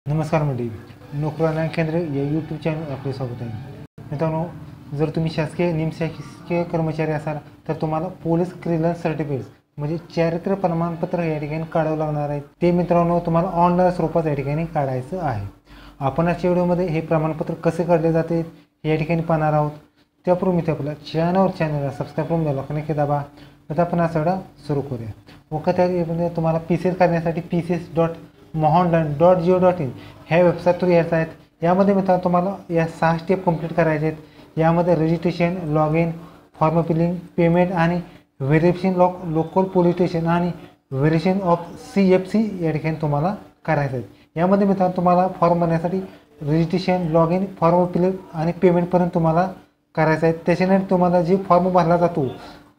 नमस्कार मंडळी, नोकरी ऑनलाईन केंद्र या यूट्यूब चॅनल आपले स्वागत आहे. मित्रांनो, जर तुम्ही शासकीय निमशासकीय कर्मचारी असाल तर तुम्हाला पोलीस क्लिअरन्स सर्टिफिकेट म्हणजे चारित्र्य प्रमाणपत्र या ठिकाणी काढावं लागणार आहे. ते मित्रांनो तुम्हाला ऑनलाईन स्वरूपात या ठिकाणी काढायचं आहे. आपण आजच्या व्हिडिओमध्ये हे प्रमाणपत्र कसे काढले जाते या ठिकाणी पाहणार आहोत. त्यापूर्वी मी आपल्या चॅनलला सबस्क्राईब करून द्या, नक्की दाबा. आता आपण आज व्हिडिओ सुरू करूया. वखत तुम्हाला PCS करण्यासाठी pcs.mohanlan.go.in ह्या वेबसाईट थ्रू यायचं आहे. यामध्ये मित्रांनो तुम्हाला या 6 स्टेप कंप्लीट करायचे आहेत. यामध्ये registration, log in, form filling, payment आणि व्हेरिफिकेशन लोकल पोलीस स्टेशन आणि व्हेरिफिकेशन ऑफ CFC या ठिकाणी तुम्हाला करायचं आहे. यामध्ये मित्रांनो तुम्हाला फॉर्म भरण्यासाठी registration, log in, form filling आणि पेमेंटपर्यंत तुम्हाला करायचं आहे. त्याच्यानंतर तुम्हाला जे फॉर्म भरला जातो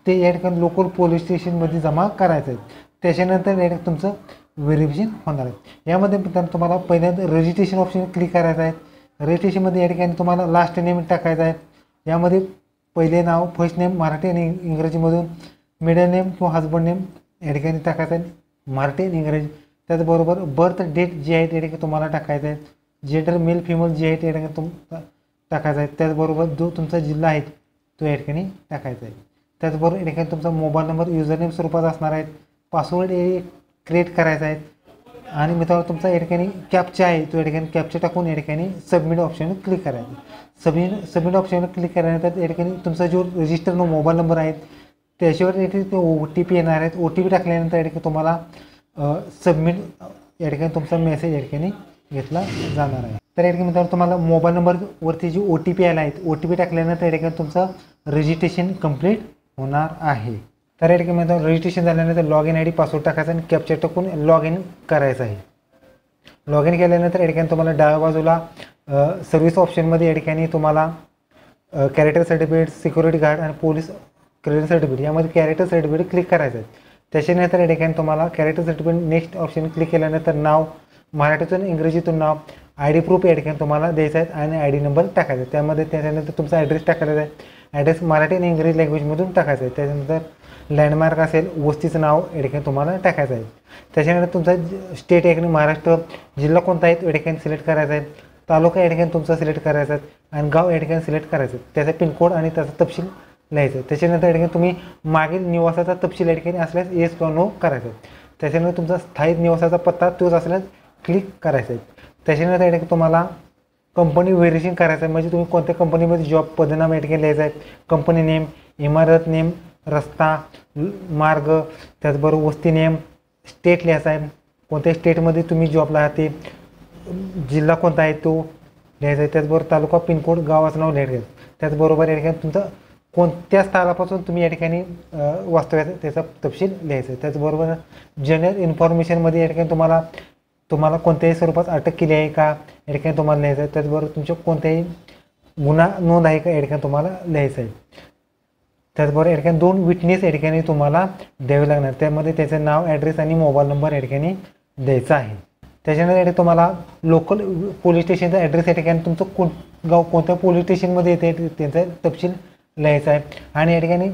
ते या ठिकाणी लोकल पोलीस स्टेशनमध्ये जमा करायचं आहे. त्याच्यानंतर या ठिकाणी तुमचं व्हेरिफिकेशन होणार आहे. यामध्ये मित्रांनो तुम्हाला पहिल्यांदा रजिस्ट्रेशन ऑप्शन क्लिक करायचं आहे. रजिस्ट्रेशनमध्ये या ठिकाणी तुम्हाला लास्ट नेम टाकायचं आहे. यामध्ये पहिले नाव, फर्स्ट नेम मराठी आणि इंग्रजीमधून, मिडल नेम किंवा हजबंड नेम या ठिकाणी टाकायचं आहे मराठी आणि इंग्रजी. त्याचबरोबर बर्थ डेट जे आहे या ठिकाणी तुम्हाला टाकायचं आहे. जेंडर मेल फिमेल जे आहे या ठिकाणी टाकायचं आहे. त्याचबरोबर जो तुमचा जिल्हा आहे तो या ठिकाणी टाकायचा आहे. त्याचबरोबर या ठिकाणी तुमचा मोबाईल नंबर युजरनेम स्वरूपात असणार आहे. पासवर्ड क्रिएट करायचा आहे. आणि मित्रांनो तुमचा या ठिकाणी कॅप्चा आहे तो या ठिकाणी कॅप्चा टाकून या ठिकाणी सबमिट ऑप्शन क्लिक करायचं. सबमिट ऑप्शन क्लिक केल्यानंतर या ठिकाणी तुमचा जो रजिस्टर मोबाईल नंबर आहे त्याच्यावर या ठिकाणी OTP येणार आहेत. OTP टाकल्यानंतर या ठिकाणी तुम्हाला सबमिट या ठिकाणी तुमचा मेसेज या ठिकाणी घेतला जाणार आहे. तर या ठिकाणी मित्रांनो तुम्हाला मोबाईल नंबरवरती जी OTP आला आहे OTP टाकल्यानंतर या ठिकाणी तुमचं रजिस्ट्रेशन कंप्लीट होणार आहे. तर या ठिकाणी मित्रांनो रजिस्ट्रेशन झाल्यानंतर लॉग इन ID पासवर्ड टाकायचा आणि कॅप्चर टाकून लॉग इन करायचं आहे. लॉग इन केल्यानंतर या ठिकाणी तुम्हाला डाव्या बाजूला सर्व्हिस ऑप्शनमध्ये या ठिकाणी तुम्हाला कॅरेक्टर सर्टिफिकेट, सिक्युरिटी गार्ड आणि पोलीस क्लिअरन्स सर्टिफिकेट यामध्ये कॅरेक्टर सर्टिफिकेट क्लिक करायचं आहे. त्याच्यानंतर या ठिकाणी तुम्हाला character certificate next option click केल्यानंतर नाव, मराठीतून इंग्रजीतून नाव, ID प्रूफ या ठिकाणी तुम्हाला द्यायचं आहे आणि ID नंबर टाकायचा आहे. त्यामध्ये त्याच्यानंतर तुमचा ॲड्रेस टाकायचा आहे. ॲड्रेस मराठी आणि इंग्रजी लँग्वेजमधून टाकायचा आहे. त्याच्यानंतर लँडमार्क असेल, वस्तीचं नाव या ठिकाणी तुम्हाला टाकायचं आहे. त्याच्यानंतर तुमचा स्टेट या ठिकाणी महाराष्ट्र, जिल्हा कोणता आहे तो या ठिकाणी सिलेक्ट करायचा आहे. तालुका या ठिकाणी तुमचा सिलेक्ट करायचा आहे आणि गाव या ठिकाणी सिलेक्ट करायचं आहे. त्याचा पिनकोड आणि त्याचा तपशील लिहायचं आहे. त्याच्यानंतर या ठिकाणी तुम्ही मागील निवासाचा तपशील या ठिकाणी असल्यास येस किंवा नो करायचं आहे. त्याच्यानंतर तुमचा स्थायी निवासाचा पत्ता तोच असल्यास क्लिक करायचा आहे. त्याच्यानंतर या ठिकाणी तुम्हाला कंपनी व्हेरिफिकेशन करायचं आहे. म्हणजे तुम्ही कोणत्या कंपनीमध्ये जॉब पदनाम या ठिकाणी लिहायचं आहे. कंपनी नेम, इमारत नेम, रस्ता, मार्ग, त्याचबरोबर वस्ती नेम, स्टेट लिहायचा आहे. कोणत्या स्टेटमध्ये तुम्ही जॉबला आहात, जिल्हा कोणता आहे तो लिहायचा आहे. त्याचबरोबर तालुका, पिनकोड, गावाचं नाव लिहायचं आहे. त्याचबरोबर या ठिकाणी तुमचं कोणत्या स्थळापासून तुम्ही या ठिकाणी वास्तव्याचा त्याचा तपशील लिहायचा आहे. त्याचबरोबर जनरल इन्फॉर्मेशनमध्ये या ठिकाणी तुम्हाला कोणत्याही स्वरूपात अटक केली आहे का या ठिकाणी तुम्हाला लिहायचं आहे. त्याचबरोबर तुमच्या कोणत्याही गुन्हा नोंद आहे का या ठिकाणी तुम्हाला लिहायचं आहे. त्याचबरोबर या ठिकाणी 2 विटनेस या ठिकाणी तुम्हाला द्यावे लागणार. त्यामध्ये त्याचं नाव, ॲड्रेस आणि मोबाईल नंबर या ठिकाणी द्यायचा आहे. त्याच्यानंतर या ठिकाणी तुम्हाला लोकल पोलीस स्टेशनचा ॲड्रेस या ठिकाणी तुमचं गाव कोणत्या पोलीस स्टेशनमध्ये येते त्याचा तपशील लिहायचा आहे. आणि या ठिकाणी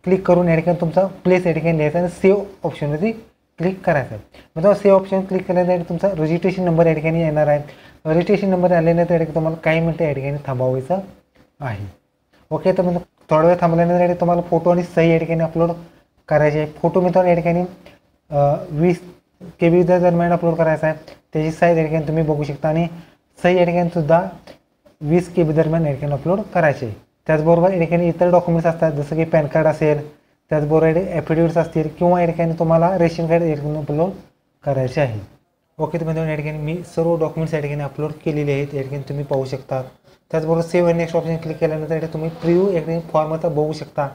क्लिक करून या ठिकाणी तुमचा प्लेस या ठिकाणी लिहायचा आणि सेव्ह ऑप्शनमध्ये क्लिक करायचं आहे. मग सेव्ह ऑप्शन क्लिक केल्यानंतर तुमचा रजिस्ट्रेशन नंबर या ठिकाणी येणार आहे. रजिस्ट्रेशन नंबर आल्यानंतर या ठिकाणी तुम्हाला काही मिनटं या ठिकाणी थांबवायचं आहे. ओके, तर मग थोडा वेळ थांबल्यानंतर या तुम्हाला फोटो आणि सही या ठिकाणी अपलोड करायचे आहे. फोटो मित्रांनो या ठिकाणी 20 KB दरम्यान अपलोड करायचा आहे. त्याची साईज या ठिकाणी तुम्ही बघू शकता आणि सही या ठिकाणी सुद्धा 20 KB दरम्यान या ठिकाणी अपलोड करायचे आहे. त्याचबरोबर या ठिकाणी इतर डॉक्युमेंट्स असतात जसं की पॅन कार्ड असेल, त्याचबरोबर ॲफिडेविट्स असतील किंवा या ठिकाणी तुम्हाला रेशन कार्ड या ठिकाणी अपलोड करायचे आहे. ओके, तर मित्रांनो या ठिकाणी मी सर्व डॉक्युमेंट्स या ठिकाणी अपलोड केलेले आहेत. या ठिकाणी तुम्ही पाहू शकता. त्याचबरोबर सेव्ह आणि नेक्स्ट ऑप्शन क्लिक केल्यानंतर तुम्ही प्रिव्ह्यू या ठिकाणी फॉर्मचा बघू शकता.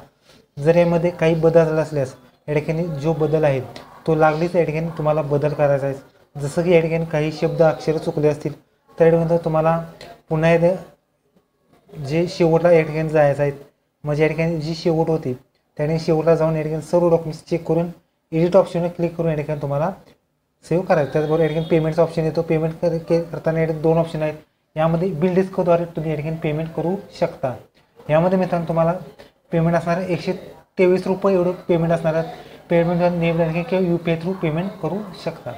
जर यामध्ये काही बदल असल्यास या ठिकाणी जो बदल आहे तो लागलीच या ठिकाणी तुम्हाला बदल करायचा आहे. जसं की या ठिकाणी काही शब्द अक्षर चुकले असतील तर या ठिकाणी तुम्हाला पुन्हा एकदा जे शेवटला या ठिकाणी जायचं आहे. म्हणजे या ठिकाणी जी शेवट होती त्या ठिकाणी शेवटला जाऊन या ठिकाणी सर्व डॉक्युमेंट्स चेक करून एडिट ऑप्शनवर क्लिक करून या ठिकाणी तुम्हाला सेव्ह करायचं. त्याचबरोबर या ठिकाणी पेमेंटचा ऑप्शन येतो. पेमेंट करताना या ठिकाणी 2 ऑप्शन आहेत. यामध्ये बिल डिस्कद्वारे तुम्ही या ठिकाणी पेमेंट करू शकता. यामध्ये मित्रांनो तुम्हाला पेमेंट असणार आहे ₹123 एवढं पेमेंट असणार आहे. पेमेंट नेट बँकिंग किंवा UPI थ्रू पेमेंट करू शकता.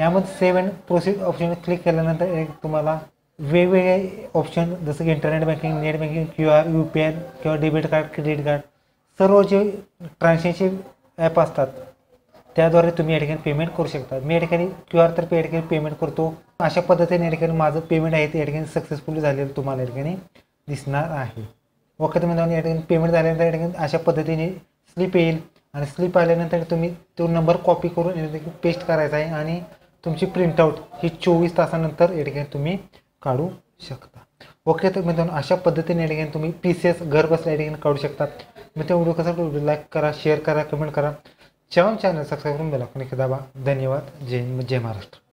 यामध्ये save and proceed option click केल्यानंतर तुम्हाला वेगवेगळे ऑप्शन जसं की internet banking, net banking, QR, UPI किंवा डेबिट कार्ड, क्रेडिट कार्ड सर्व जे ट्रान्झॅक्शनचे ॲप असतात त्याद्वारे तुम्ही या ठिकाणी पेमेंट करू शकता. मी या ठिकाणी QR तर्फे या ठिकाणी पेमेंट करतो. अशा पद्धतीने या ठिकाणी माझं पेमेंट आहे ते या ठिकाणी सक्सेसफुली झालेलं तुम्हाला या ठिकाणी दिसणार आहे. ओके, तुम्ही जाऊन या ठिकाणी पेमेंट झाल्यानंतर या ठिकाणी अशा पद्धतीने स्लिप येईल आणि स्लिप आल्यानंतर तुम्ही तो नंबर कॉपी करून या ठिकाणी पेस्ट करायचा आहे आणि तुमची प्रिंटआउट ही 24 तासानंतर या ठिकाणी तुम्ही काढू शकता. ओके, तर मित्रांनो अशा पद्धतीने या ठिकाणी तुम्ही PCS घर बसल्या या ठिकाणी काढू शकता. मित्र व्हिडिओ कसा व्हिडिओ लाईक करा, शेअर करा, कमेंट करा. चॅनल सबस्क्राईब करून बेल आयकॉन दाबा. धन्यवाद. जय हिंद, जय महाराष्ट्र.